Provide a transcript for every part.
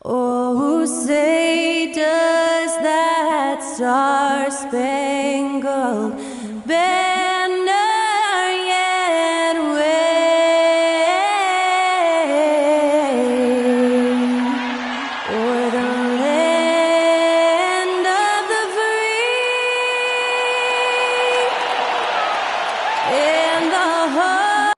Oh, say does that star-spangled banner yet wave o'er the land of the free and the whole.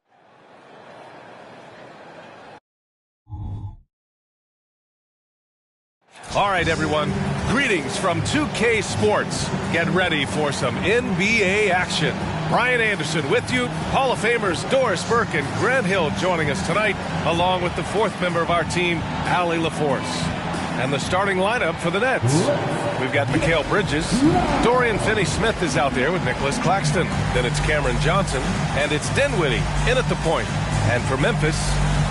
All right, everyone. Greetings from 2K Sports. Get ready for some NBA action. Brian Anderson with you. Hall of Famers Doris Burke and Grant Hill joining us tonight, along with the fourth member of our team, Allie LaForce. And the starting lineup for the Nets. We've got Mikal Bridges. Dorian Finney-Smith is out there with Nicholas Claxton. Then it's Cameron Johnson. And it's Dinwiddie in at the point. And for Memphis,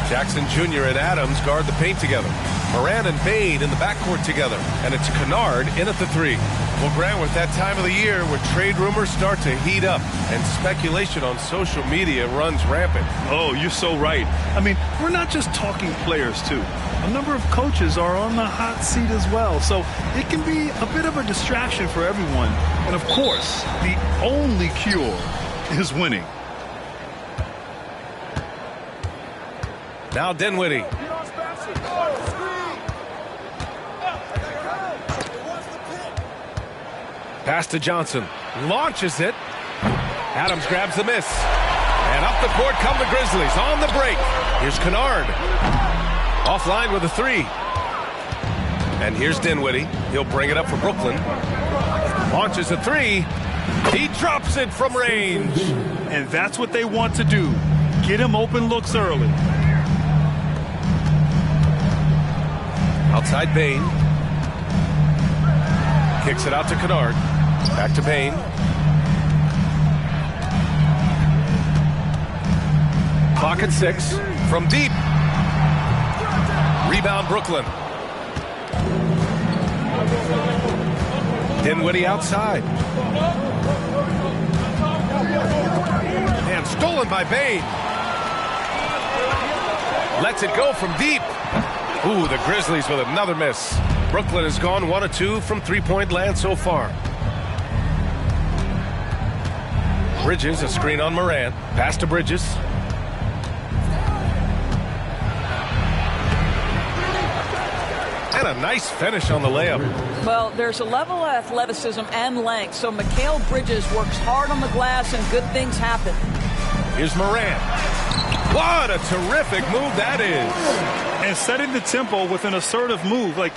Jackson Jr. and Adams guard the paint together. Moran and Bade in the backcourt together. And it's Kennard in at the three. Well, Grant, with that time of the year where trade rumors start to heat up and speculation on social media runs rampant. Oh, you're so right. I mean, we're not just talking players, too. A number of coaches are on the hot seat as well. So it can be a bit of a distraction for everyone. And, of course, the only cure is winning. Now Dinwiddie. Pass to Johnson. Launches it. Adams grabs the miss. And up the court come the Grizzlies on the break. Here's Kennard. Offline with a three. And here's Dinwiddie. He'll bring it up for Brooklyn. Launches a three. He drops it from range. And that's what they want to do. Get him open looks early. Outside Bane. Kicks it out to Kennard. Back to Bane. Clock at 6. From deep. Rebound Brooklyn. Dinwiddie outside. And stolen by Bane. Lets it go from deep. Ooh, the Grizzlies with another miss. Brooklyn has gone 1 of 2 from three-point land so far. Bridges, a screen on Moran. Pass to Bridges. And a nice finish on the layup. Well, there's a level of athleticism and length, so Mikal Bridges works hard on the glass and good things happen. Here's Moran. What a terrific move that is. And setting the tempo with an assertive move. Like,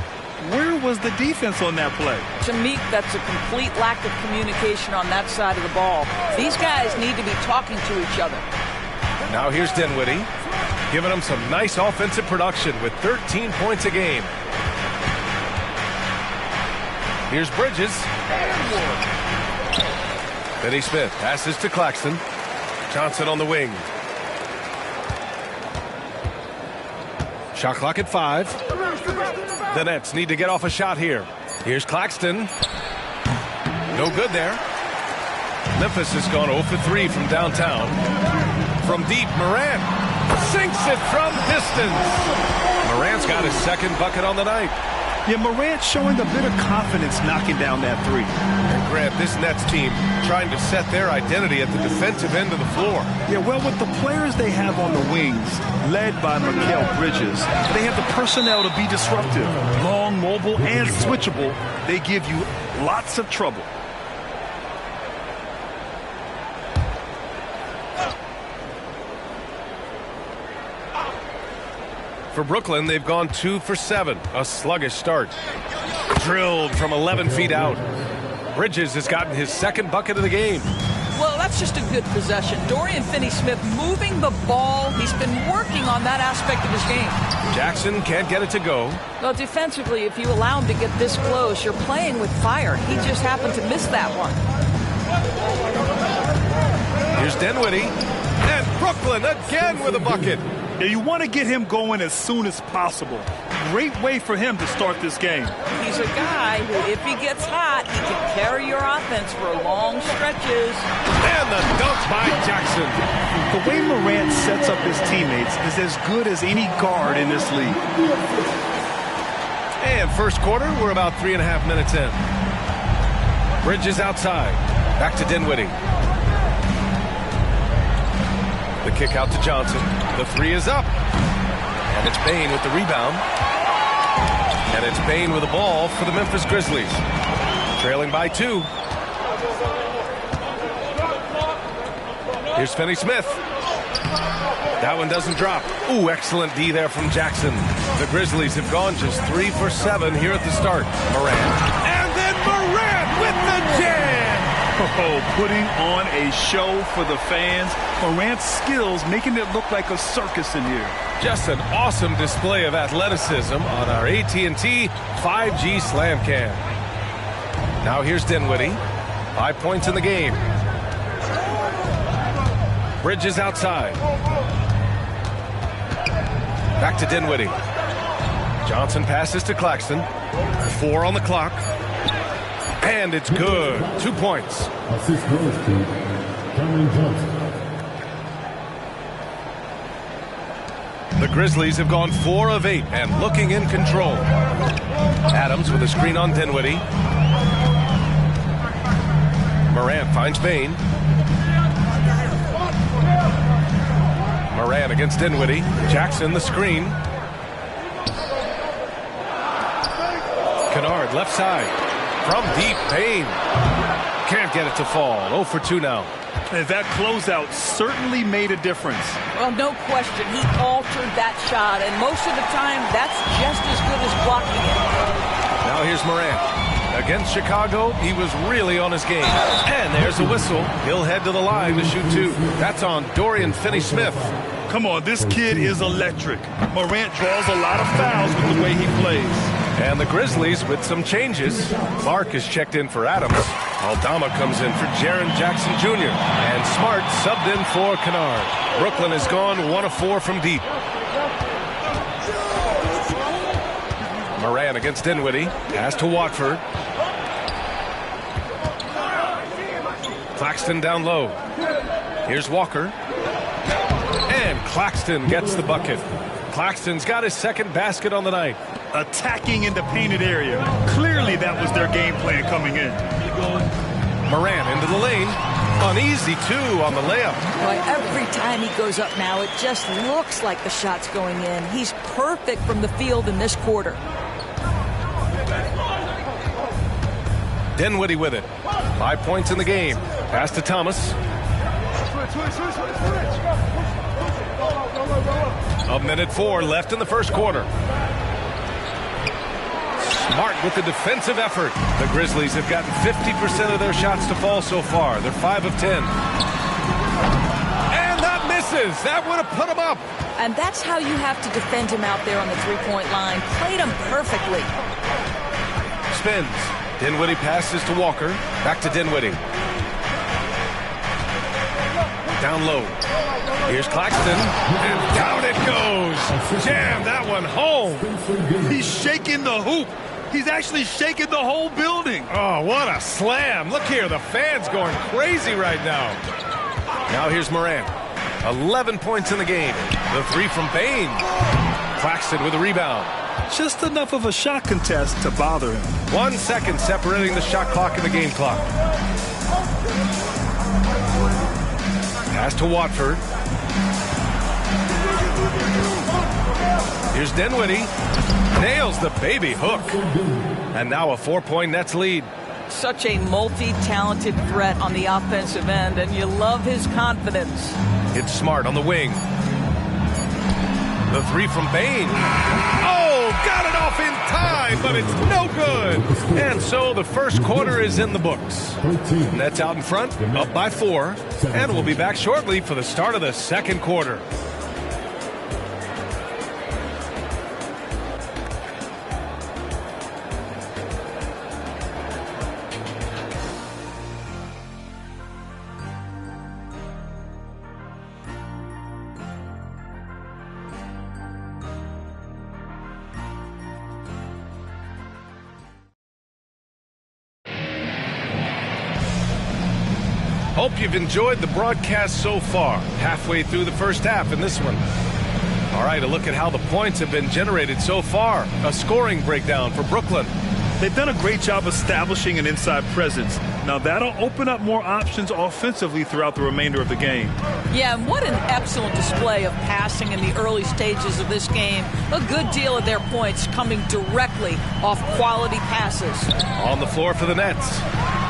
where was the defense on that play? To me, that's a complete lack of communication on that side of the ball. These guys need to be talking to each other. Now here's Dinwiddie, giving them some nice offensive production with 13 points a game. Here's Bridges. Finney-Smith passes to Claxton. Johnson on the wing. Shot clock at 5. The Nets need to get off a shot here. Here's Claxton. No good there. Memphis has gone 0 for 3 from downtown. From deep, Moran sinks it from distance. Moran's got his second bucket on the night. Yeah, Morant's showing a bit of confidence knocking down that three. And Grant, this Nets team trying to set their identity at the defensive end of the floor. Yeah, well, with the players they have on the wings, led by Mikal Bridges, they have the personnel to be disruptive. Long, mobile, and switchable. They give you lots of trouble. For Brooklyn, they've gone 2 for 7. A sluggish start. Drilled from 11 feet out. Bridges has gotten his second bucket of the game. Well, that's just a good possession. Dorian Finney-Smith moving the ball. He's been working on that aspect of his game. Jackson can't get it to go. Well, defensively, if you allow him to get this close, you're playing with fire. He just happened to miss that one. Here's Dinwiddie. And Brooklyn again with a bucket. Yeah, you want to get him going as soon as possible. Great way for him to start this game. He's a guy who, if he gets hot, he can carry your offense for long stretches. And the dunk by Jackson. The way Morant sets up his teammates is as good as any guard in this league. And first quarter, we're about 3.5 minutes in. Bridges outside. Back to Dinwiddie. The kick out to Johnson. The three is up. And it's Bane with the rebound. And it's Bane with the ball for the Memphis Grizzlies. Trailing by 2. Here's Finney-Smith. That one doesn't drop. Ooh, excellent D there from Jackson. The Grizzlies have gone just 3 for 7 here at the start. Morant. And then Morant with the jam! Oh, putting on a show for the fans. Morant's skills making it look like a circus in here. Just an awesome display of athleticism on our AT&T 5G Slam Cam. Now here's Dinwiddie. 5 points in the game. Bridges outside. Back to Dinwiddie. Johnson passes to Claxton. 4 on the clock. And it's good. 2 points. Assist goes to Cameron Johnson. The Grizzlies have gone 4 of 8 and looking in control. Adams with a screen on Dinwiddie. Morant finds Bane. Morant against Dinwiddie. Jackson the screen. Kennard left side. From deep, Bane. Can't get it to fall. 0 for 2 now. And that closeout certainly made a difference. Well, no question. He altered that shot, and most of the time, that's just as good as blocking it. Now here's Morant. Against Chicago, he was really on his game. And there's a whistle. He'll head to the line to shoot 2. That's on Dorian Finney-Smith. Come on, this kid is electric. Morant draws a lot of fouls with the way he plays. And the Grizzlies with some changes. Mark is checked in for Adams. Aldama comes in for Jaren Jackson Jr. And Smart subbed in for Kennard. Brooklyn has gone 1 of 4 from deep. Morant against Dinwiddie. Pass to Watford. Claxton down low. Here's Walker. And Claxton gets the bucket. Claxton's got his second basket on the night. Attacking in the painted area. Clearly that was their game plan coming in. Morant into the lane. An easy 2 on the layup. Boy, every time he goes up now, it just looks like the shot's going in. He's perfect from the field in this quarter. Dinwiddie with it. 5 points in the game. Pass to Thomas. A minute 4 left in the first quarter. Smart with the defensive effort. The Grizzlies have gotten 50% of their shots to fall so far. They're 5 of 10. And that misses. That would have put him up. And that's how you have to defend him out there on the three-point line. Played him perfectly. Spins. Dinwiddie passes to Walker. Back to Dinwiddie. Down low. Here's Claxton. And down it goes. Jam that one home. He's shaking the hoop. He's actually shaking the whole building. Oh, what a slam. Look here. The fans going crazy right now. Now here's Morant. 11 points in the game. The 3 from Bane. Claxton with a rebound. Just enough of a shot contest to bother him. 1 second separating the shot clock and the game clock. Pass to Watford. Here's Dinwiddie. Nails the baby hook. And now a 4-point Nets lead. Such a multi-talented threat on the offensive end, and you love his confidence. It's Smart on the wing. The 3 from Bane. Oh, got it off in time, but it's no good. And so the first quarter is in the books. Nets out in front, up by 4. And we'll be back shortly for the start of the second quarter. Hope you've enjoyed the broadcast so far. Halfway through the first half in this one. All right, a look at how the points have been generated so far. A scoring breakdown for Brooklyn. They've done a great job establishing an inside presence. Now that'll open up more options offensively throughout the remainder of the game. Yeah, and what an excellent display of passing in the early stages of this game. A good deal of their points coming directly off quality passes. On the floor for the Nets.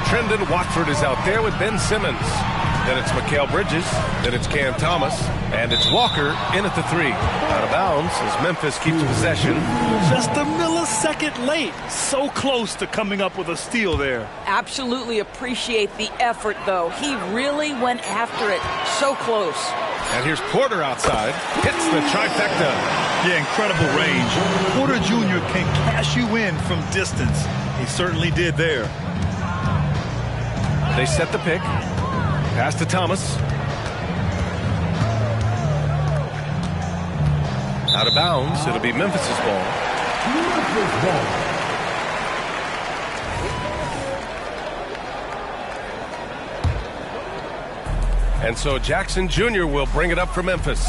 Trendon Watford is out there with Ben Simmons. Then it's Mikal Bridges. Then it's Cam Thomas. And it's Walker in at the 3. Out of bounds as Memphis keeps possession. Just a millisecond late. So close to coming up with a steal there. Absolutely appreciate the effort, though. He really went after it. So close. And here's Porter outside. Hits the trifecta. Yeah, incredible range. Porter Jr. can cash you in from distance. He certainly did there. They set the pick. Pass to Thomas. Out of bounds. It'll be Memphis's ball. And so Jackson Jr. will bring it up for Memphis.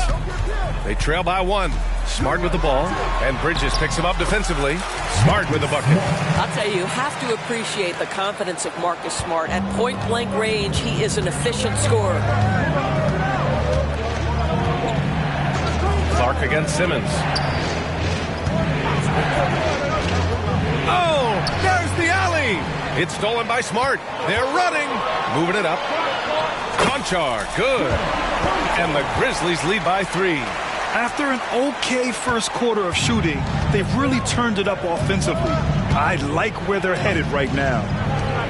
They trail by 1. Smart with the ball. And Bridges picks him up defensively. Smart with the bucket. I'll tell you have to appreciate the confidence of Marcus Smart. At point-blank range, he is an efficient scorer. Clark against Simmons. Oh, there's the alley. It's stolen by Smart. They're running. Moving it up. Conchar, good. And the Grizzlies lead by 3. After an okay first quarter of shooting, they've really turned it up offensively. I like where they're headed right now.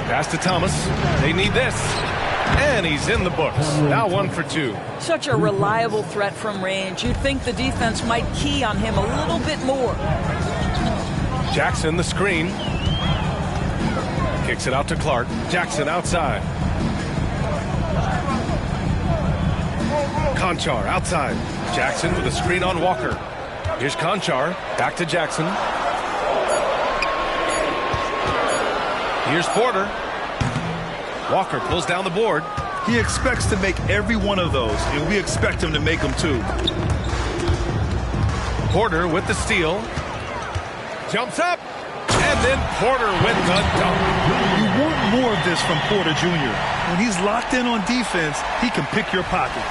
Pass to Thomas. They need this. And he's in the books. Now 1 for 2. Such a reliable threat from range. You'd think the defense might key on him a little bit more. Jackson, the screen. Kicks it out to Clark. Jackson outside. Conchar outside. Jackson with a screen on Walker. Here's Conchar. Back to Jackson. Here's Porter. Walker pulls down the board. He expects to make every one of those, and we expect him to make them too. Porter with the steal. Jumps up. And then Porter with the dunk. You want more of this from Porter Jr. When he's locked in on defense, he can pick your pocket.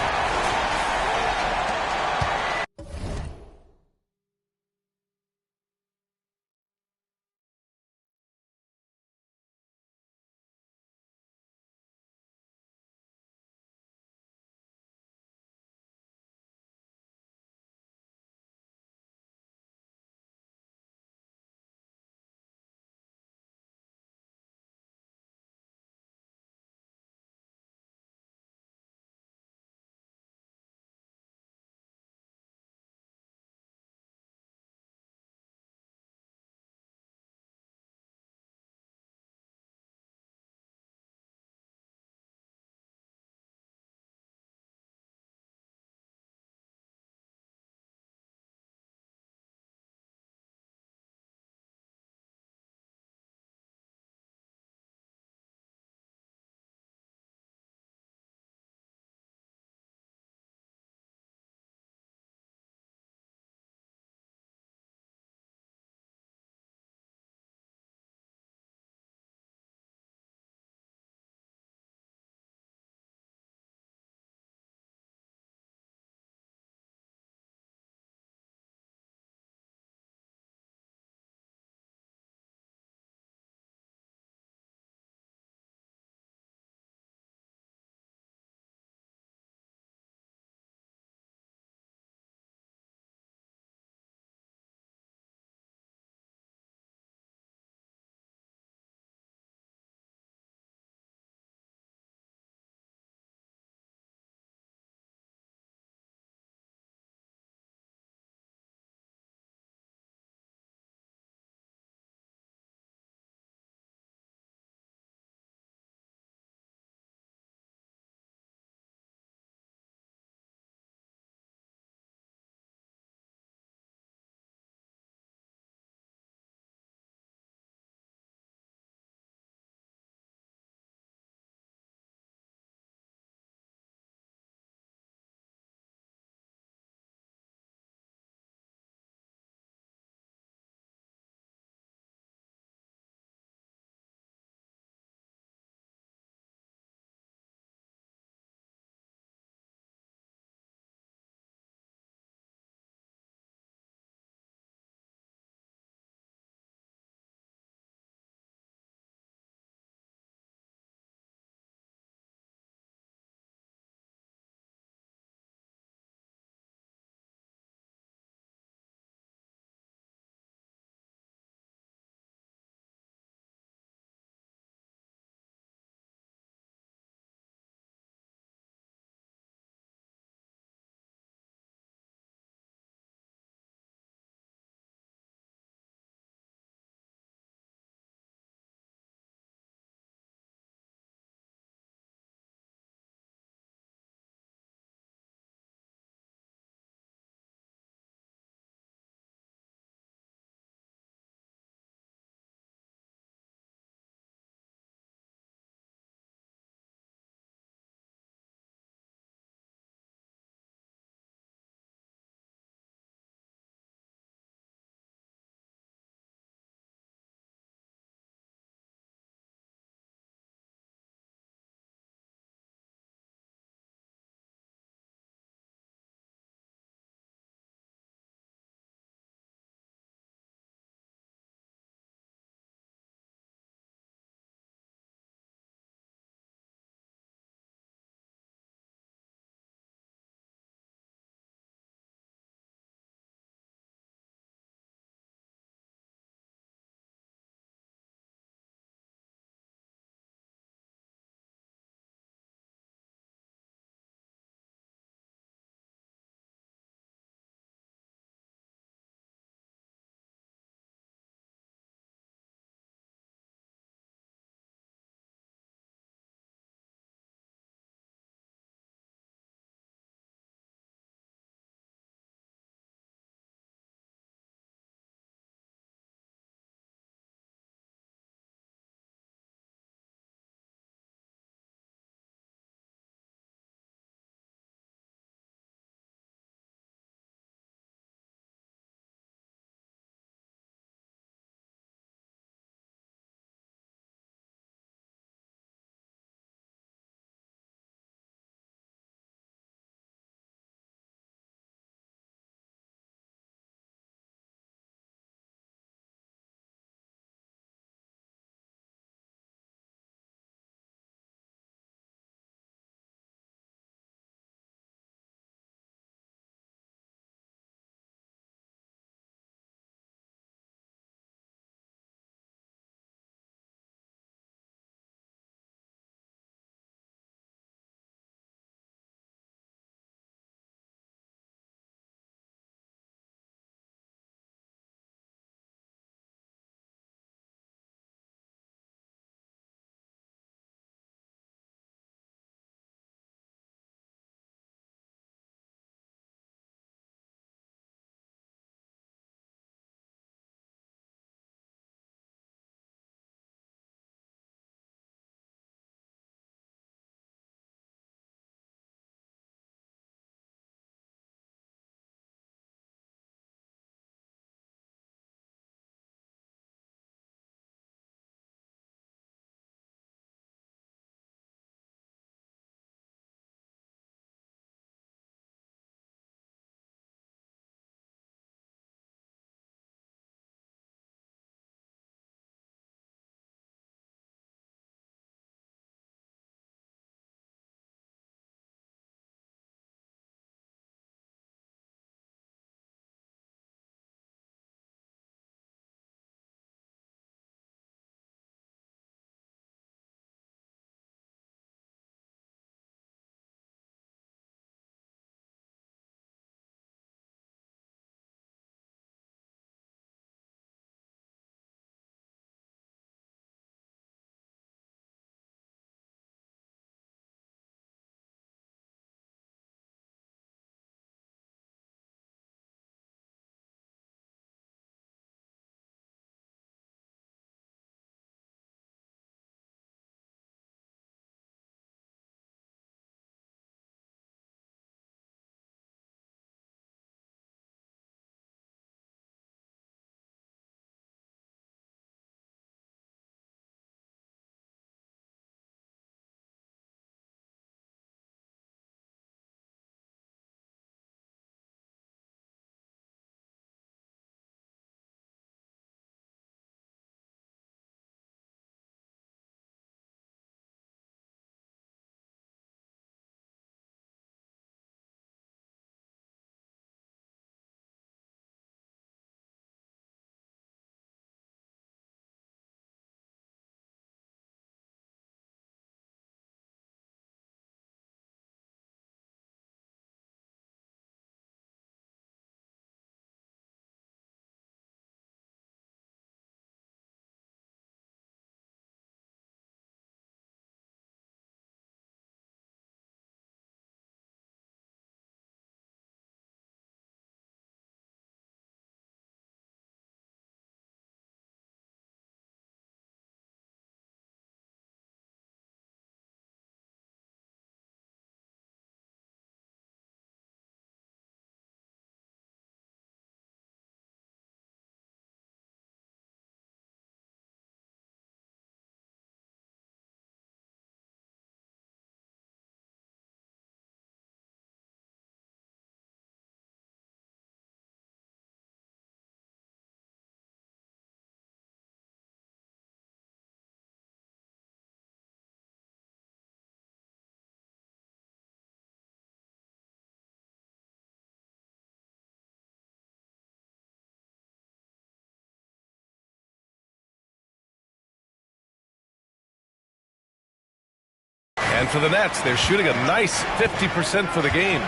And for the Nets, they're shooting a nice 50% for the game.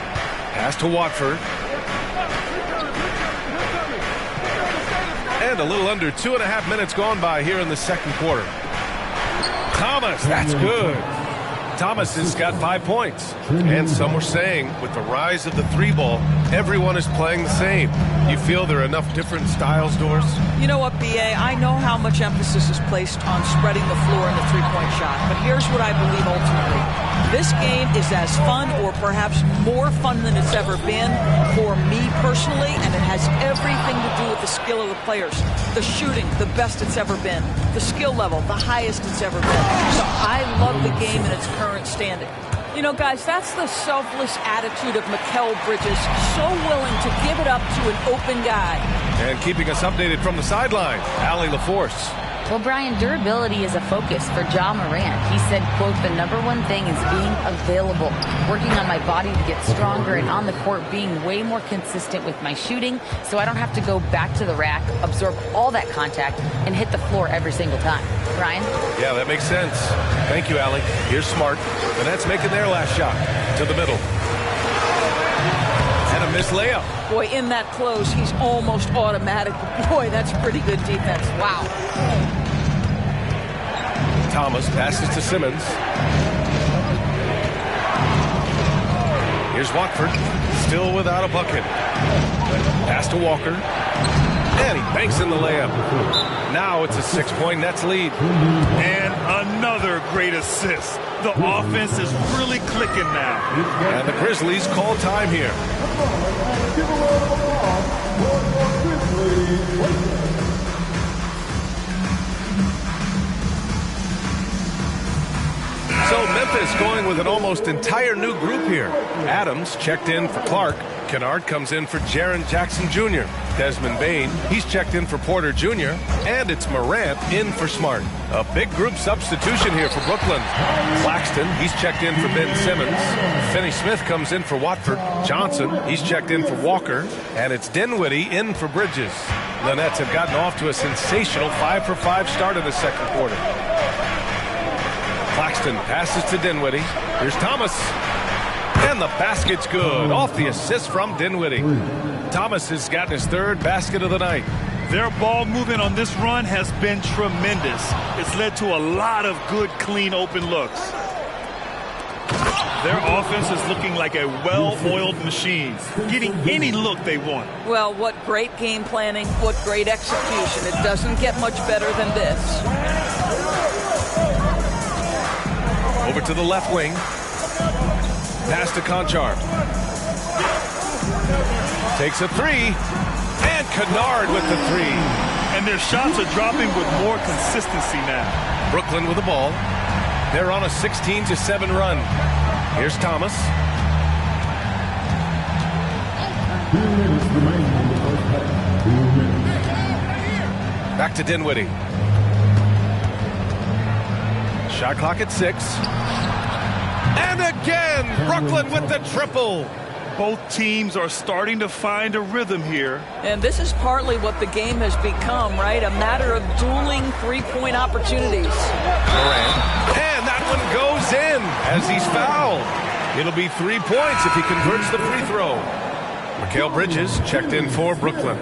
Pass to Watford. And a little under 2.5 minutes gone by here in the second quarter. Thomas, that's good. Thomas has got 5 points. And some were saying with the rise of the three ball, everyone is playing the same. You feel there are enough different styles, Doris? You know what, B.A.? I know how much emphasis is placed on spreading the floor in the three-point shot, but here's what I believe ultimately. This game is as fun or perhaps more fun than it's ever been for me personally, and it has everything to do with the skill of the players. The shooting, the best it's ever been. The skill level, the highest it's ever been. So I love the game in its current standing. You know, guys, that's the selfless attitude of Mikal Bridges, so willing to give it up to an open guy. And keeping us updated from the sideline, Allie LaForce. Well, Brian, durability is a focus for Ja Morant. He said, quote, the #1 thing is being available, working on my body to get stronger, and on the court being way more consistent with my shooting so I don't have to go back to the rack, absorb all that contact, and hit the floor every single time. Brian? Yeah, that makes sense. Thank you, Allie. Here's Smart. The Nets making their last shot to the middle. And a missed layup. Boy, in that close, he's almost automatic. Boy, that's pretty good defense. Wow. Thomas passes to Simmons. Here's Watford, still without a bucket. Pass to Walker. And he banks in the layup. Now it's a 6-point Nets lead. And another great assist. The offense is really clicking now. And the Grizzlies call time here. So Memphis going with an almost entire new group here. Adams checked in for Clark. Kennard comes in for Jaren Jackson Jr. Desmond Bane, he's checked in for Porter Jr. And it's Morant in for Smart. A big group substitution here for Brooklyn. Claxton, he's checked in for Ben Simmons. Finney-Smith comes in for Watford. Johnson, he's checked in for Walker. And it's Dinwiddie in for Bridges. The Nets have gotten off to a sensational 5-for-5 start in the second quarter. Claxton passes to Dinwiddie. Here's Thomas. And the basket's good. Off the assist from Dinwiddie. Thomas has gotten his third basket of the night. Their ball movement on this run has been tremendous. It's led to a lot of good, clean, open looks. Their offense is looking like a well-oiled machine, getting any look they want. Well, what great game planning, what great execution. It doesn't get much better than this. Over to the left wing. Pass to Conchar. Takes a three. And Kennard with the three. And their shots are dropping with more consistency now. Brooklyn with the ball. They're on a 16-7 run. Here's Thomas. 2 minutes remaining in the first half. 2 minutes. Back to Dinwiddie. Shot clock at 6. And again, Brooklyn with the triple. Both teams are starting to find a rhythm here. And this is partly what the game has become, right? A matter of dueling three-point opportunities. Morant. And that one goes in as he's fouled. It'll be 3 points if he converts the free throw. Mikal Bridges checked in for Brooklyn.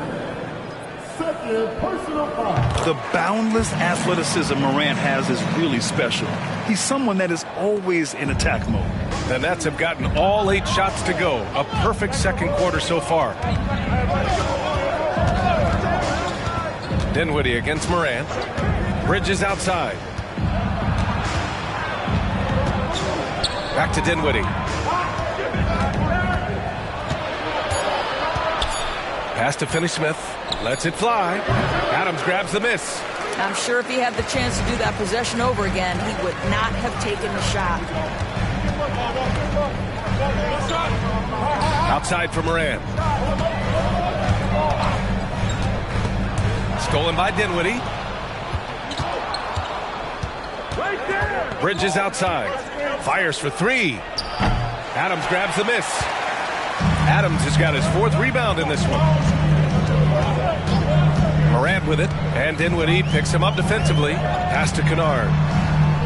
The boundless athleticism Morant has is really special. He's someone that is always in attack mode. The Nets have gotten all 8 shots to go. A perfect second quarter so far. Dinwiddie against Morant. Bridges outside. Back to Dinwiddie. Pass to Finney-Smith. Lets it fly. Adams grabs the miss. I'm sure if he had the chance to do that possession over again, he would not have taken the shot. Outside for Morant. Stolen by Dinwiddie. Bridges outside. Fires for 3. Adams grabs the miss. Adams has got his 4th rebound in this one. Morant with it, and Dinwiddie picks him up defensively. Pass to Kennard.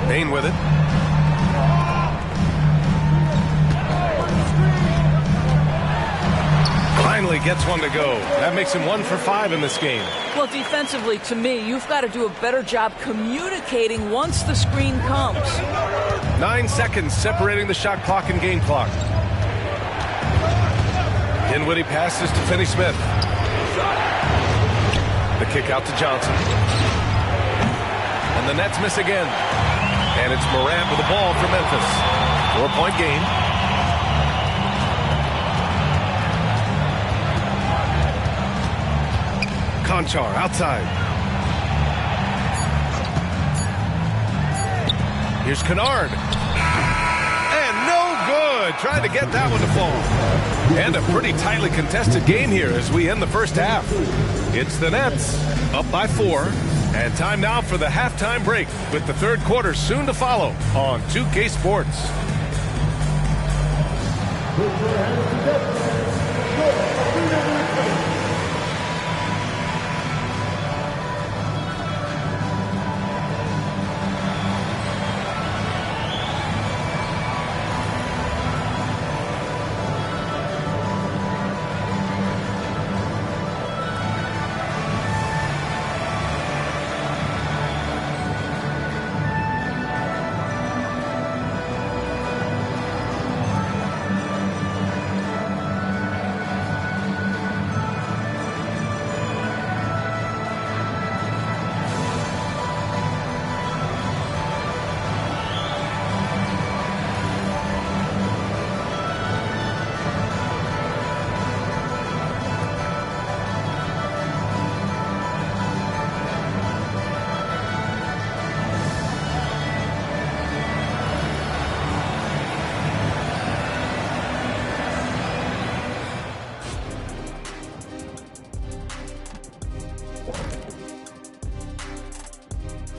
Bane with it. finally gets one to go. That makes him 1 for 5 in this game. Well, defensively, to me, you've got to do a better job communicating once the screen comes. 9 seconds separating the shot clock and game clock. Dinwiddie passes to Finney-Smith. The kick out to Johnson. And the Nets miss again. And it's Morant with the ball for Memphis. 4-point game. Conchar outside. Here's Kennard. And no good. Trying to get that one to fall. And a pretty tightly contested game here as we end the first half. It's the Nets up by 4. And time now for the halftime break with the third quarter soon to follow on 2K Sports.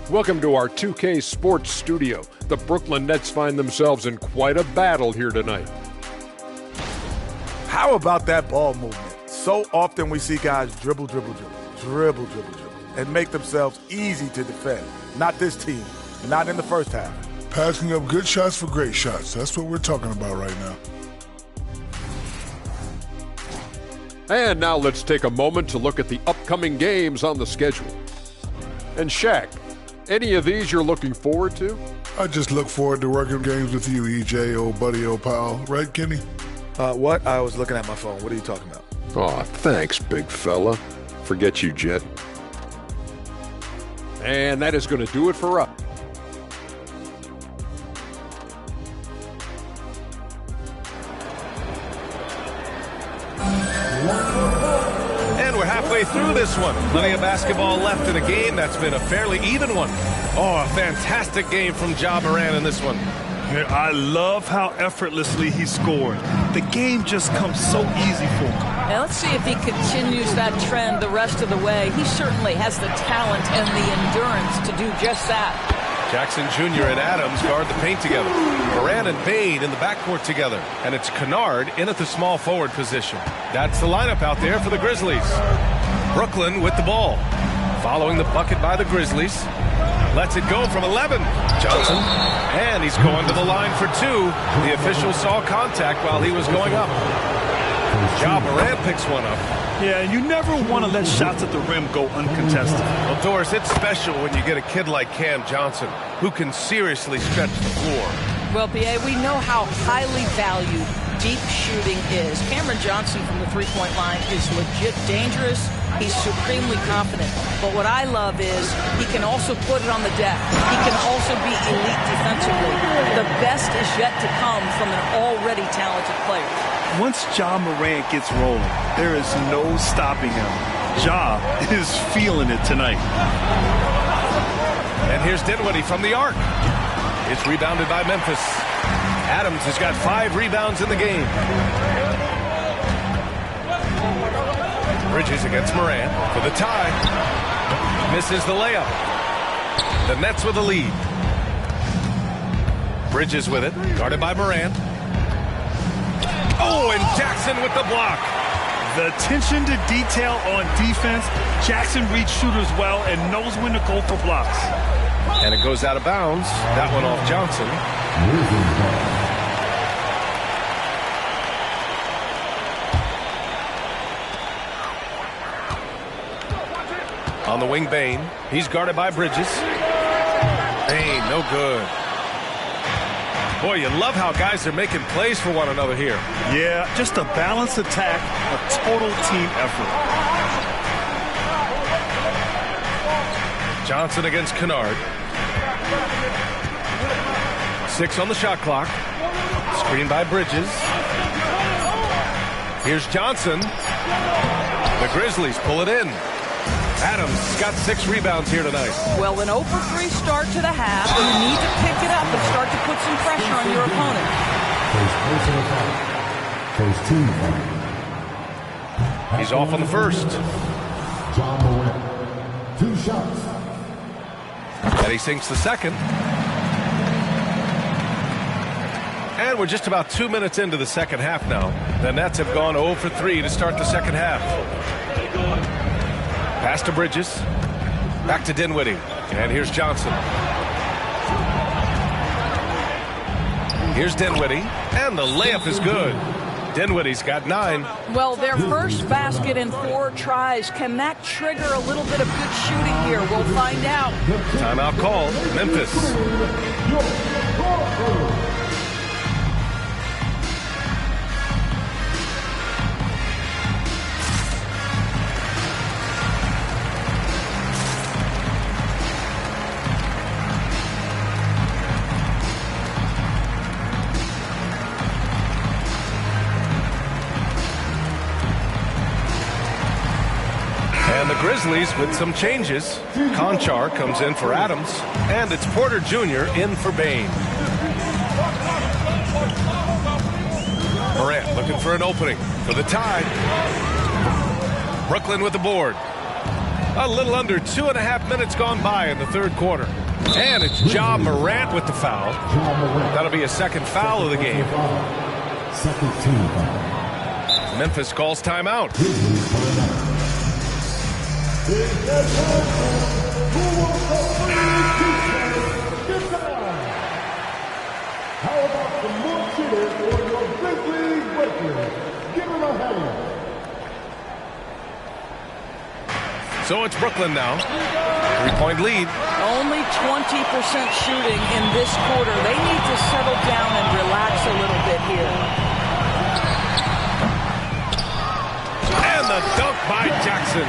Welcome to our 2K Sports studio. The Brooklyn Nets find themselves in quite a battle here tonight. How about that ball movement? So often we see guys dribble, and make themselves easy to defend. Not this team, not in the first half. Passing up good shots for great shots. That's what we're talking about right now. And now let's take a moment to look at the upcoming games on the schedule. And Shaq, any of these you're looking forward to? I just look forward to working games with you, EJ, old buddy, old pal. Right, Kenny? What? I was looking at my phone. What are you talking about? Aw, thanks, big fella. Forget you, Jet. And that is going to do it for us. And we're halfway through this one. Plenty of basketball left in a game that's been a fairly even one. Oh, a fantastic game from Ja Morant in this one. I love how effortlessly he scored. The game just comes so easy for him. Now let's see if he continues that trend the rest of the way. He certainly has the talent and the endurance to do just that. Jackson Jr. and Adams guard the paint together. Morant and Bane in the backcourt together. And it's Kennard in at the small forward position. That's the lineup out there for the Grizzlies. Brooklyn with the ball. Following the bucket by the Grizzlies. Lets it go from 11. Johnson. And he's going to the line for 2. The official saw contact while he was going up. Ja Morant picks one up. Yeah, and you never want to let shots at the rim go uncontested. Well, Doris, it's special when you get a kid like Cam Johnson who can seriously stretch the floor. Well, B.A., we know how highly valued deep shooting is. Cameron Johnson from the three-point line is legit dangerous. He's supremely confident. But what I love is he can also put it on the deck. He can also be elite defensively. The best is yet to come from an already talented player. Once Ja Morant gets rolling, there is no stopping him. Ja is feeling it tonight. And here's Dinwiddie from the arc. It's rebounded by Memphis. Adams has got 5 rebounds in the game. Bridges against Morant for the tie. Misses the layup. The Nets with the lead. Bridges with it, guarded by Morant. Oh, and Jackson with the block. The attention to detail on defense. Jackson reads shooters well and knows when to go for blocks. And it goes out of bounds. That one off Johnson. On the wing, Bain. He's guarded by Bridges. Bain, no good. Boy, you love how guys are making plays for one another here. Yeah, just a balanced attack, a total team effort. Johnson against Kennard. 6 on the shot clock. Screen by Bridges. Here's Johnson. The Grizzlies pull it in. Adams got 6 rebounds here tonight. Well, an 0 for 3 start to the half. You need to pick it up and start to put some pressure on your opponent. First team foul. He's off on the first. John Morant. 2 shots. And he sinks the second. And we're just about 2 minutes into the second half now. The Nets have gone 0 for 3 to start the second half. Pass to Bridges. Back to Dinwiddie. And here's Johnson. Here's Dinwiddie. And the layup is good. Dinwiddie's got 9. Well, their first basket in 4 tries. Can that trigger a little bit of good shooting here? We'll find out. Timeout call. Memphis. And the Grizzlies with some changes. Conchar comes in for Adams, and it's Porter Jr. in for Bain. Morant looking for an opening for the tie. Brooklyn with the board. A little under 2.5 minutes gone by in the third quarter. And it's Ja Morant with the foul. That'll be a second foul of the game. Second team foul. Memphis calls timeout. How about some more cheers for your Grizzlies Breakers? Give them a hand. So it's Brooklyn now. 3-point lead. Only 20% shooting in this quarter. They need to settle down and relax a little bit here. And the dunk by Jackson.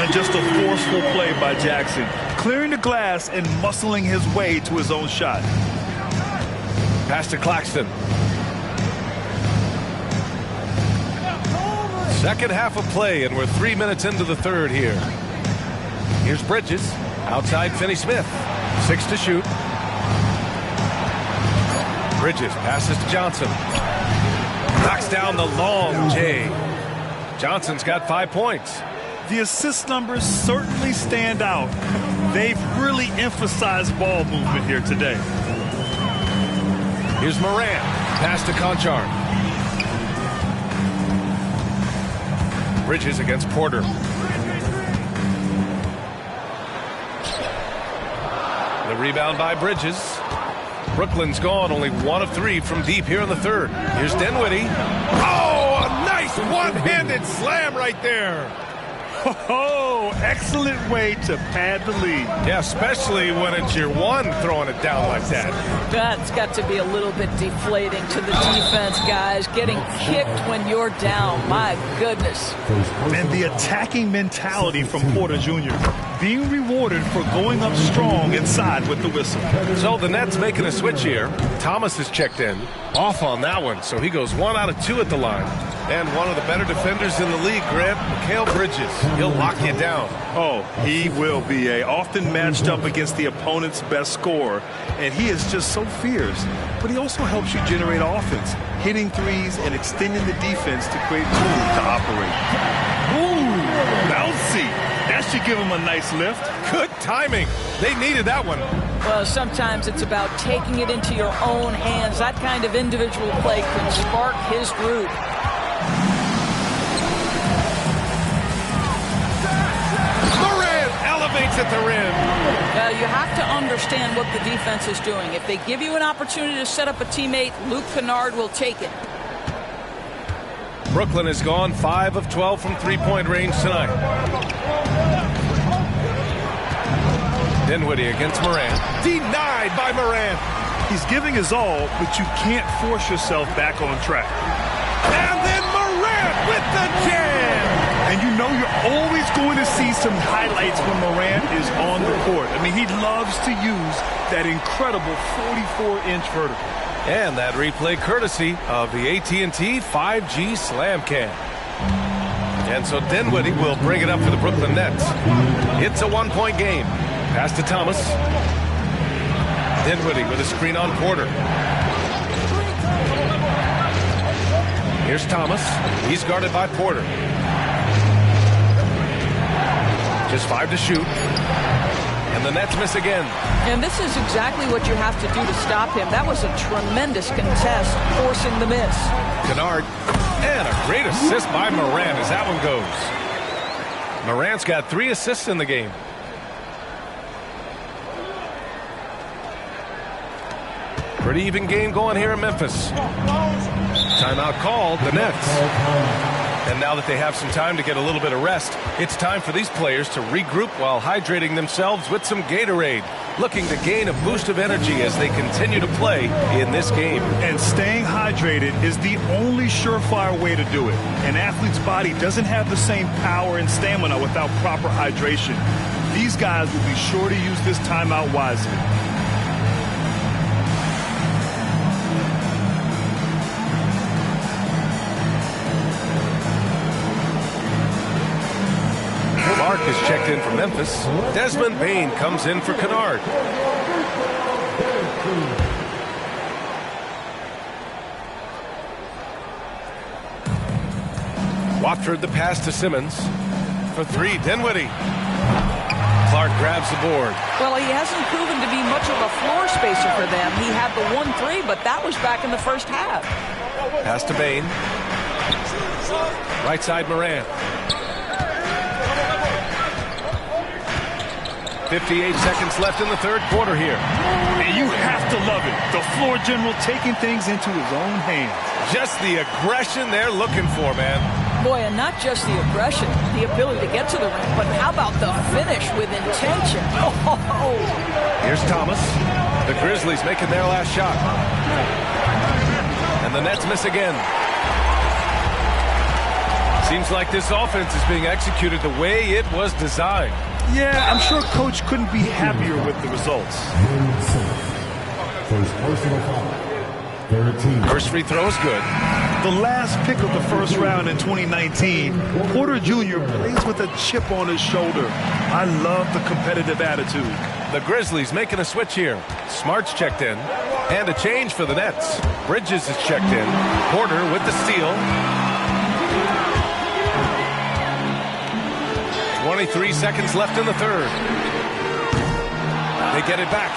And just a forceful play by Jackson. Clearing the glass and muscling his way to his own shot. Pass to Claxton. Second half of play, and we're 3 minutes into the third here. Here's Bridges. Outside Finney-Smith. 6 to shoot. Bridges passes to Johnson. Knocks down the long J. Johnson's got 5 points. The assist numbers certainly stand out. They've really emphasized ball movement here today. Here's Morant. Pass to Conchar. Bridges against Porter. The rebound by Bridges. Brooklyn's gone only 1 of 3 from deep here in the third. Here's Dinwiddie. Oh, a nice one-handed slam right there. Oh, excellent way to pad the lead. Yeah, especially when it's your one throwing it down like that. That's got to be a little bit deflating to the defense, guys. Getting kicked when you're down. My goodness. And the attacking mentality from Porter Jr. being rewarded for going up strong inside with the whistle. So the Nets making a switch here. Thomas is checked in. Off on that one, so he goes 1 out of 2 at the line. And one of the better defenders in the league, Grant, Mikal Bridges. He'll lock you down. Oh, he will be often matched up against the opponent's best scorer. And he is just so fierce. But he also helps you generate offense, hitting threes and extending the defense to create tools to operate. Ooh, bouncy. That should give him a nice lift. Good timing. They needed that one. Well, sometimes it's about taking it into your own hands. That kind of individual play can spark his group. Elevates at the rim. You have to understand what the defense is doing. If they give you an opportunity to set up a teammate, Luke Kennard will take it. Brooklyn has gone 5 of 12 from 3-point range tonight. Dinwiddie against Morant. Denied by Morant. He's giving his all, but you can't force yourself back on track. And then Morant with the jam. And you know you're always going to see some highlights when Morant is on the court. I mean, he loves to use that incredible 44-inch vertical. And that replay courtesy of the AT&T 5G Slam Cam. And so Dinwiddie will bring it up for the Brooklyn Nets. It's a one-point game. Pass to Thomas. Dinwiddie with a screen on Porter. Here's Thomas. He's guarded by Porter. Just 5 to shoot. And the Nets miss again. And this is exactly what you have to do to stop him. That was a tremendous contest, forcing the miss. Kennard. And a great assist by Morant as that one goes. Morant's got 3 assists in the game. Pretty even game going here in Memphis. Timeout called, the Nets. And now that they have some time to get a little bit of rest, it's time for these players to regroup while hydrating themselves with some Gatorade, looking to gain a boost of energy as they continue to play in this game. And staying hydrated is the only surefire way to do it. An athlete's body doesn't have the same power and stamina without proper hydration. These guys will be sure to use this timeout wisely. Clark is checked in for Memphis. Desmond Bane comes in for Kennard. Watford the pass to Simmons. For 3, Dinwiddie. Clark grabs the board. Well, he hasn't proven to be much of a floor spacer for them. He had the 1-3, but that was back in the first half. Pass to Bane. Right side Morant. 58 seconds left in the third quarter here. And you have to love it. The floor general taking things into his own hands. Just the aggression they're looking for, man. Boy, and not just the aggression, the ability to get to the rim, but how about the finish with intention? Oh. Here's Thomas. The Grizzlies making their last shot. And the Nets miss again. Seems like this offense is being executed the way it was designed. Yeah, I'm sure Coach couldn't be happier with the results. First free throw is good. The last pick of the first round in 2019, Porter Jr. plays with a chip on his shoulder. I love the competitive attitude. The Grizzlies making a switch here. Smart's checked in. And a change for the Nets. Bridges is checked in. Porter with the steal. 23 seconds left in the third. They get it back.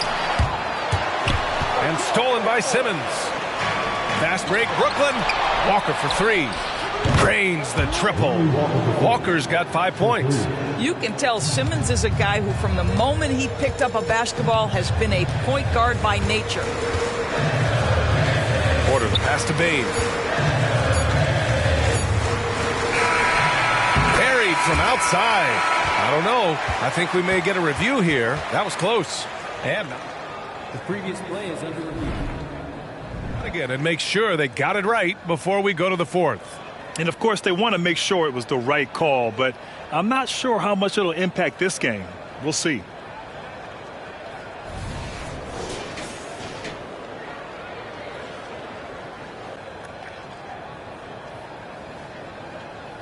And stolen by Simmons. Fast break, Brooklyn. Walker for 3. Drains the triple. Walker's got 5 points. You can tell Simmons is a guy who, from the moment he picked up a basketball, has been a point guard by nature. Porter, the pass to Bane. From outside. I don't know. I think we may get a review here. That was close. And the previous play is under review. Again, and make sure they got it right before we go to the fourth. And of course, they want to make sure it was the right call, but I'm not sure how much it'll impact this game. We'll see.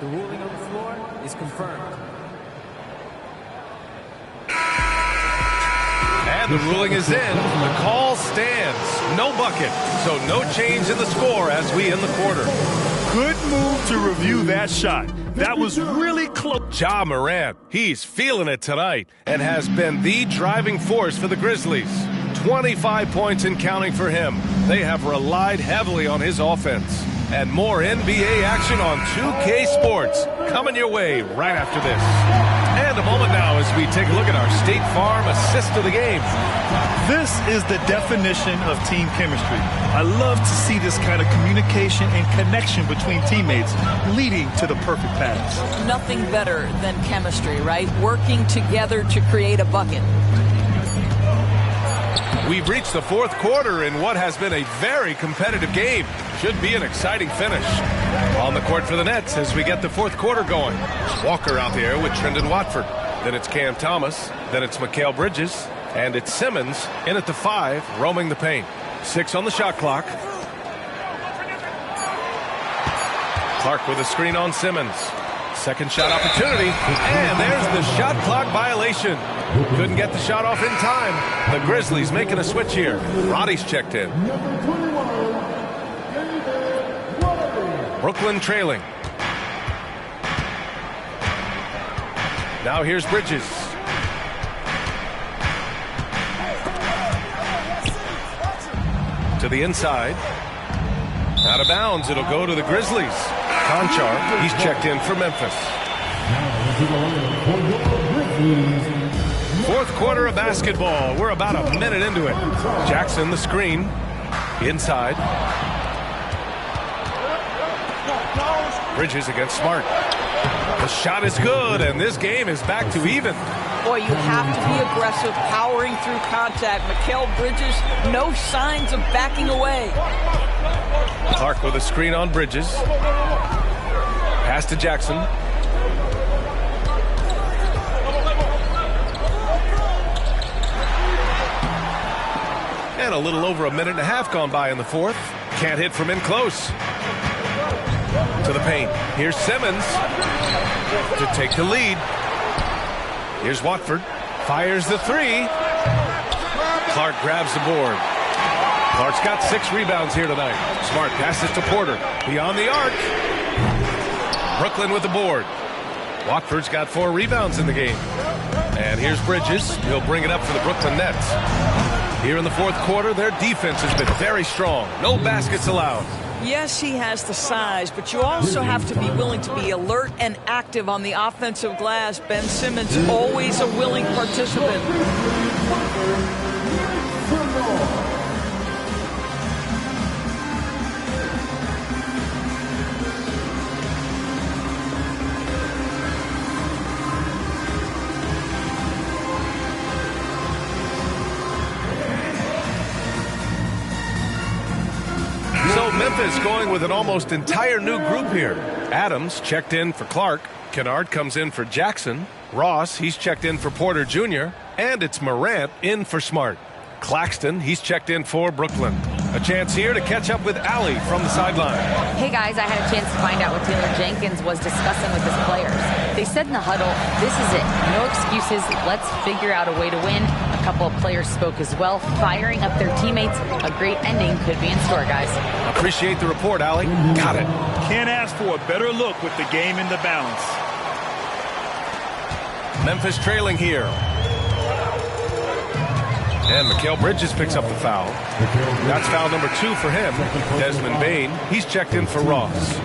The ruling on the floor is confirmed. And the ruling is in. The call stands. No bucket. So no change in the score as we end the quarter. Good move to review that shot. That was really close. Ja Morant, he's feeling it tonight and has been the driving force for the Grizzlies. 25 points and counting for him. They have relied heavily on his offense. And more NBA action on 2K Sports coming your way right after this. And a moment now as we take a look at our State Farm assist of the game. This is the definition of team chemistry. I love to see this kind of communication and connection between teammates leading to the perfect pass. Nothing better than chemistry, right? Working together to create a bucket. We've reached the fourth quarter in what has been a very competitive game. Should be an exciting finish. On the court for the Nets as we get the fourth quarter going. Walker out there with Trendon Watford. Then it's Cam Thomas. Then it's Mikal Bridges. And it's Simmons in at the 5, roaming the paint. 6 on the shot clock. Clark with a screen on Simmons. Second shot opportunity. And there's the shot clock violation. Couldn't get the shot off in time. The Grizzlies making a switch here. Roddy's checked in. Brooklyn trailing. Now here's Bridges. To the inside. Out of bounds. It'll go to the Grizzlies. Conchar, he's checked in for Memphis. Fourth quarter of basketball. We're about a minute into it. Jackson, the screen. Inside. Bridges against Smart. The shot is good, and this game is back to even. Boy, you have to be aggressive, powering through contact. Mikal Bridges, no signs of backing away. Clark with a screen on Bridges. Pass to Jackson. And a little over a minute and a half gone by in the fourth. Can't hit from in close. To the paint. Here's Simmons to take the lead. Here's Watford. Fires the 3. Clark grabs the board. Clark's got 6 rebounds here tonight. Smart passes to Porter. Beyond the arc. Brooklyn with the board. Watford's got 4 rebounds in the game. And here's Bridges. He'll bring it up for the Brooklyn Nets. Here in the fourth quarter, their defense has been very strong. No baskets allowed. Yes, he has the size, but you also have to be willing to be alert and active on the offensive glass. Ben Simmons, always a willing participant. Memphis going with an almost entire new group here. Adams checked in for Clark. Kennard comes in for Jackson. Ross, he's checked in for Porter Jr. And it's Morant in for Smart. Claxton, he's checked in for Brooklyn. A chance here to catch up with Allie from the sideline. Hey guys, I had a chance to find out what Taylor Jenkins was discussing with his players. They said in the huddle, this is it. No excuses. Let's figure out a way to win. A couple of players spoke as well, firing up their teammates. A great ending could be in store, guys. Appreciate the report, Allie. Got it. Can't ask for a better look with the game in the balance. Memphis trailing here. And Mikal Bridges picks up the foul. That's foul number 2 for him. Desmond Bane, he's checked in for Ross.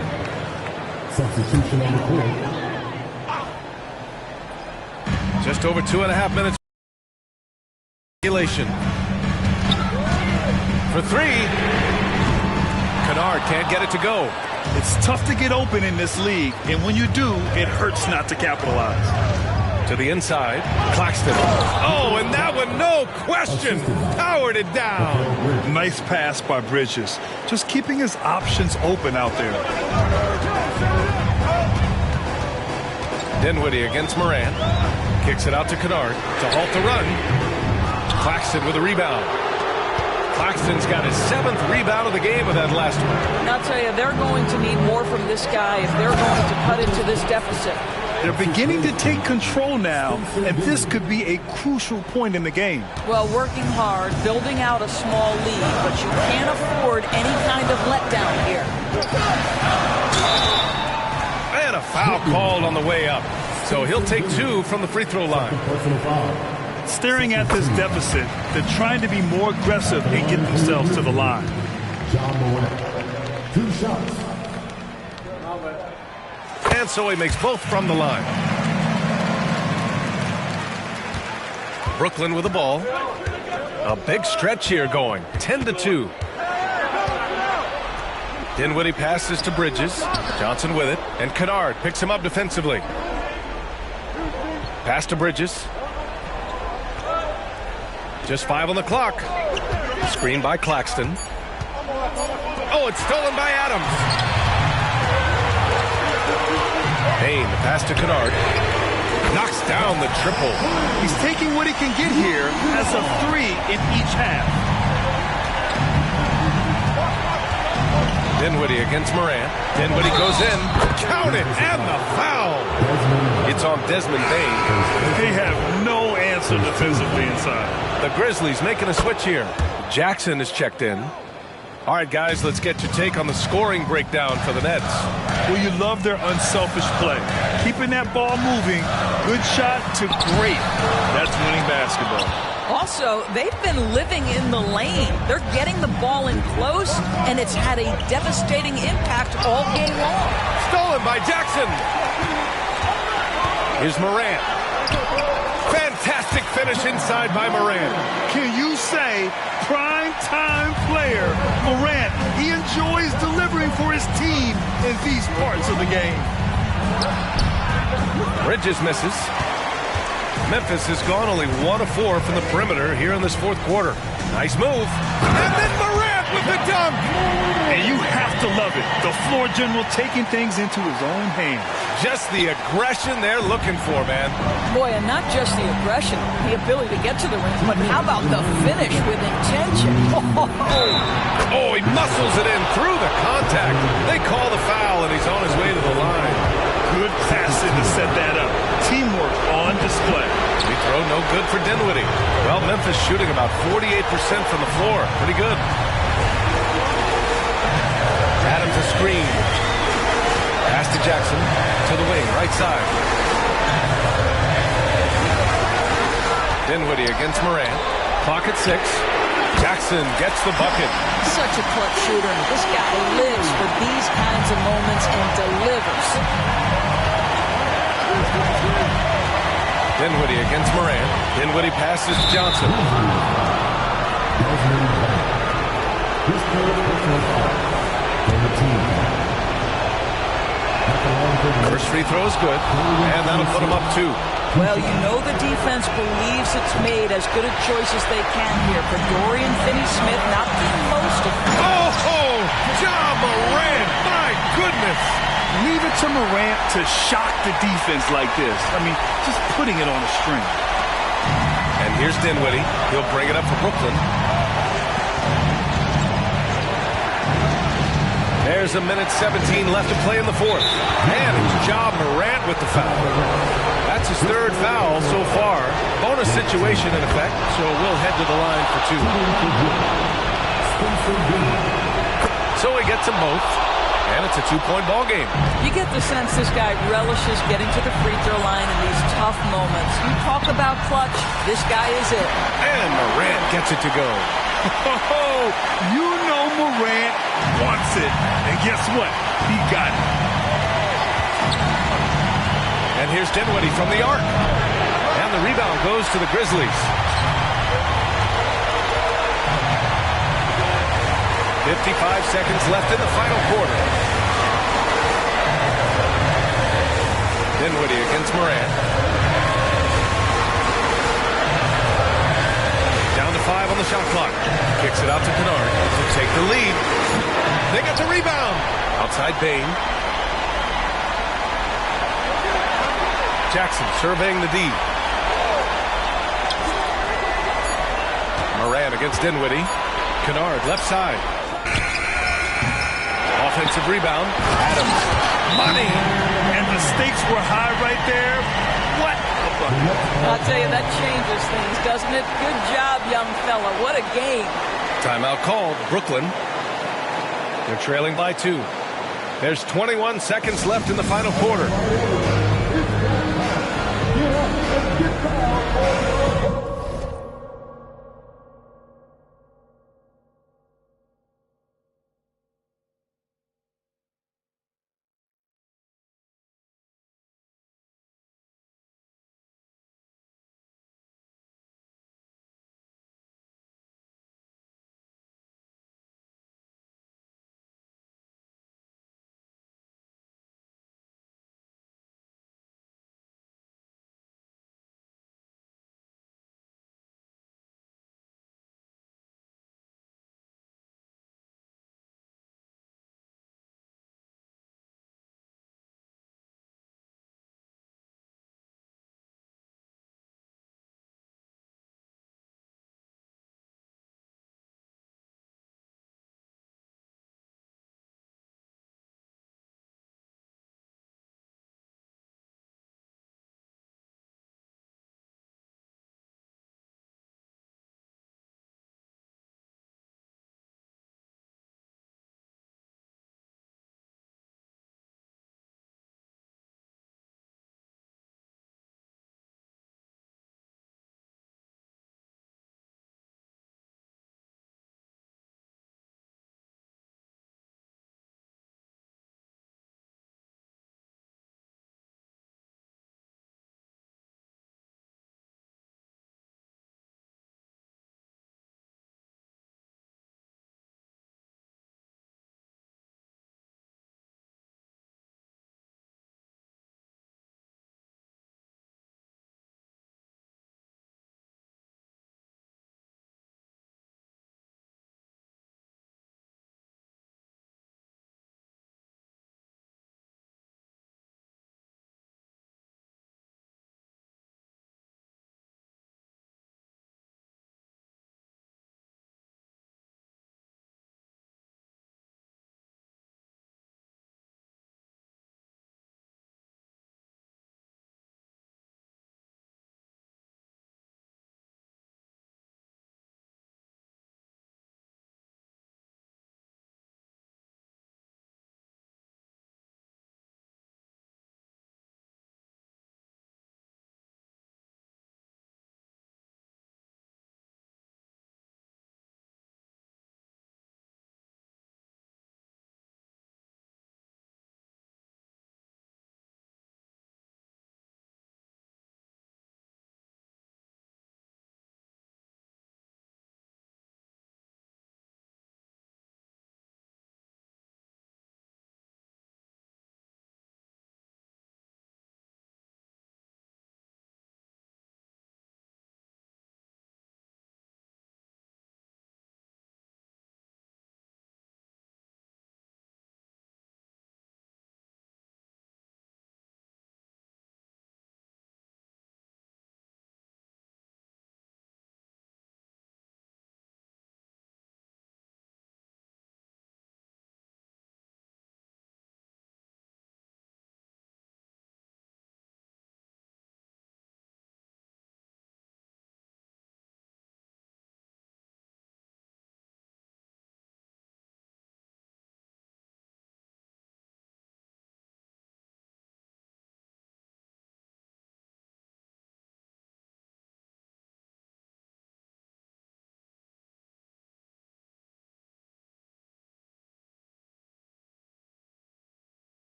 Substitution on the court. Just over 2.5 minutes. Regulation. For 3. Kennard can't get it to go. It's tough to get open in this league, and when you do, it hurts not to capitalize. To the inside, Claxton. Oh, and that one, no question, powered it down. Nice pass by Bridges. Just keeping his options open out there. Dinwiddie against Morant. Kicks it out to Kennard to halt the run. Claxton with a rebound. Claxton's got his 7th rebound of the game with that last one. And I'll tell you, they're going to need more from this guy if they're going to cut into this deficit. They're beginning to take control now, and this could be a crucial point in the game. Well, working hard, building out a small lead, but you can't afford any kind of letdown here. And a foul called on the way up. So he'll take 2 from the free throw line. Staring at this deficit, they're trying to be more aggressive and get themselves to the line. John Morant. 2 shots. And so he makes both from the line. Brooklyn with the ball. A big stretch here going. 10-2. Dinwiddie passes to Bridges. Johnson with it. And Kennard picks him up defensively. Pass to Bridges. Just 5 on the clock. Screen by Claxton. Oh, it's stolen by Adams. Payne, the pass to Kennard. Knocks down the triple. He's taking what he can get here as a 3 in each half. Dinwiddie against Morant. Dinwiddie goes in. Count it, and the foul. It's on Desmond Bain. They have no answer defensively inside. The Grizzlies making a switch here. Jackson is checked in. All right, guys, let's get your take on the scoring breakdown for the Nets. Well, you love their unselfish play. Keeping that ball moving, good shot to great. That's winning basketball. Also, they've been living in the lane. They're getting the ball in close, and it's had a devastating impact all game long. Stolen by Jackson. Here's Morant. Fantastic finish inside by Morant. Can you say prime time player Morant? He enjoys delivering for his team in these parts of the game. Bridges misses. Memphis has gone only 1 of 4 from the perimeter here in this fourth quarter. Nice move. And then Morant with the dunk. And you have to love it. The floor general taking things into his own hands. Just the aggression they're looking for, man. Boy, and not just the aggression, the ability to get to the rim, but how about the finish with intention? Oh, he muscles it in through the contact. They call the foul, and he's on his way to the line. Good passing to set that up. Teamwork on display. Free throw no good for Dinwiddie. Well, Memphis shooting about 48% from the floor. Pretty good. Adams a screen. Pass to Jackson. To the wing, right side. Dinwiddie against Morant. Clock at 6. Jackson gets the bucket. Such a clutch shooter. This guy lives for these kinds of moments and delivers. Dinwiddie against Morant. Dinwiddie passes to Johnson. First free throw is good, and that'll put him up 2. Well, you know the defense believes it's made as good a choice as they can here. For Dorian Finney-Smith, not the most of... Oh, Ja Morant, my goodness. Leave it to Morant to shock the defense like this. I mean, just putting it on a string. And here's Dinwiddie. He'll bring it up for Brooklyn. There's a minute 17 left to play in the fourth. And it's Ja Morant with the foul. That's his 3rd foul so far. Bonus situation in effect, so we'll head to the line for 2. So he gets them both, and it's a 2-point ball game. You get the sense this guy relishes getting to the free throw line in these tough moments. You talk about clutch, this guy is it. And Morant gets it to go. You know Morant wants it. And guess what? He got it. And here's Dinwiddie from the arc. And the rebound goes to the Grizzlies. 55 seconds left in the final quarter. Dinwiddie against Morant. Down to 5 on the shot clock. Kicks it out to Kennard to take the lead. They got the rebound. Outside Bain. Jackson surveying the D. Morant against Dinwiddie. Kennard left side. Offensive rebound. Adams. Money. And the stakes were high right there. What a bucket. I'll tell you, that changes things, doesn't it? Good job, young fella. What a game. Timeout called. Brooklyn. They're trailing by 2. There's 21 seconds left in the final quarter.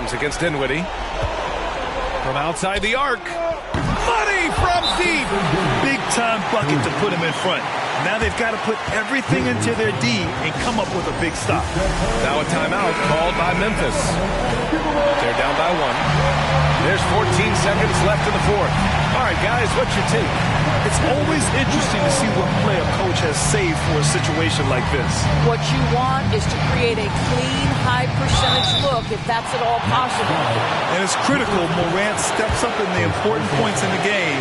Adams against Dinwiddie. From outside the arc. Money from deep. Big time bucket to put him in front. Now they've got to put everything into their D and come up with a big stop. Now a timeout called by Memphis. They're down by 1. There's 14 seconds left in the fourth. All right, guys, what's your take? It's always interesting to see what play a coach has saved for a situation like this. What you want is to create a clean, high percentage look if that's at all possible. And it's critical Morant steps up in the important points in the game.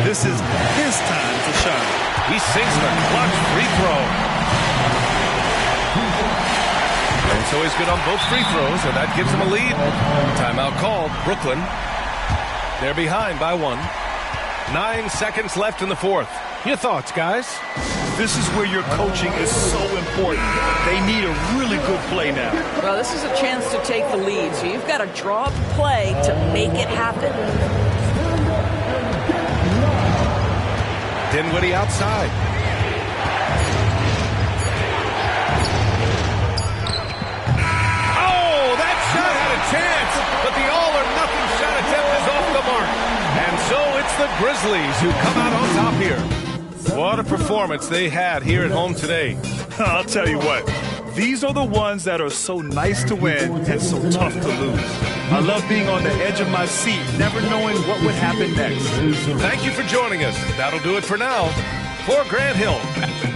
This is his time to shine. He sinks the clutch free throw. And so he's good on both free throws, and that gives him a lead. Timeout called. Brooklyn. They're behind by 1. 9 seconds left in the fourth. Your thoughts, guys? This is where your coaching is so important. They need a really good play now. Well, this is a chance to take the lead, so you've got to draw up a play to make it happen. Dinwiddie outside. Oh, that shot had a chance, but the all-or-nothing shot attempt is off the mark. And so it's the Grizzlies who come out on top here. What a performance they had here at home today. I'll tell you what. These are the ones that are so nice to win and so tough to lose. I love being on the edge of my seat, never knowing what would happen next. Thank you for joining us. That'll do it for now. For Grant Hill.